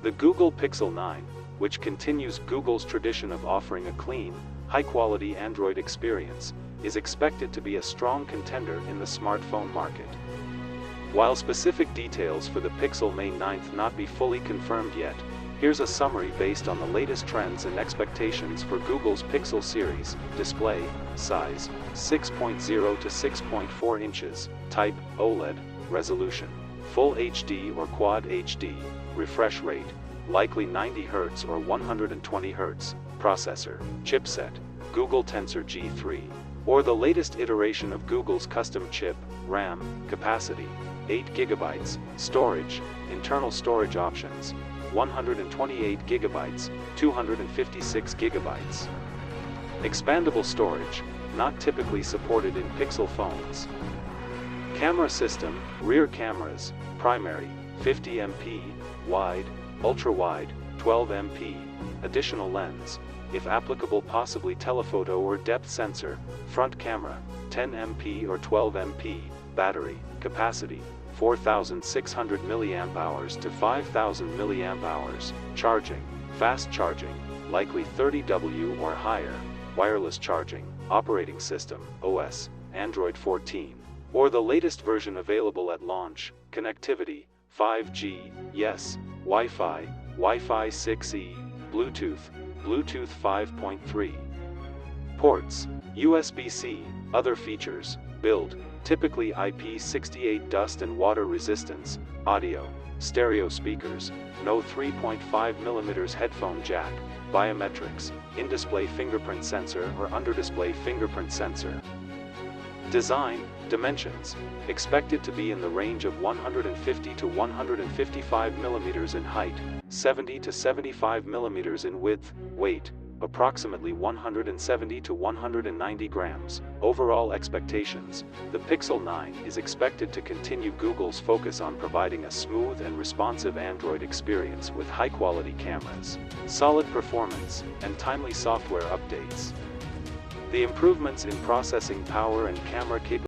The Google Pixel 9, which continues Google's tradition of offering a clean, high-quality Android experience, is expected to be a strong contender in the smartphone market. While specific details for the Pixel may 9th not be fully confirmed yet, here's a summary based on the latest trends and expectations for Google's Pixel series. Display size 6.0 to 6.4 inches, type OLED, resolution Full HD or Quad HD, refresh rate likely 90 Hz or 120 Hz, processor, chipset, Google Tensor G3, or the latest iteration of Google's custom chip, RAM, capacity 8 GB, storage, internal storage options 128 GB, 256 GB. Expandable storage, not typically supported in Pixel phones. Camera system, rear cameras, primary, 50 MP, wide, ultra-wide, 12 MP, additional lens, if applicable possibly telephoto or depth sensor, front camera, 10 MP or 12 MP, battery, capacity, 4,600 mAh to 5,000 mAh, charging, fast charging, likely 30W or higher, wireless charging, operating system, OS, Android 14, or the latest version available at launch, connectivity, 5G, yes, Wi-Fi, Wi-Fi 6E, Bluetooth, Bluetooth 5.3. Ports, USB-C, other features, build, typically IP68 dust and water resistance, audio, stereo speakers, no 3.5mm headphone jack, biometrics, in-display fingerprint sensor or under-display fingerprint sensor. Design, dimensions, expected to be in the range of 150 to 155 mm in height, 70 to 75 mm in width, weight, approximately 170 to 190 grams. Overall expectations, the Pixel 9 is expected to continue Google's focus on providing a smooth and responsive Android experience with high-quality cameras, solid performance, and timely software updates. The improvements in processing power and camera capability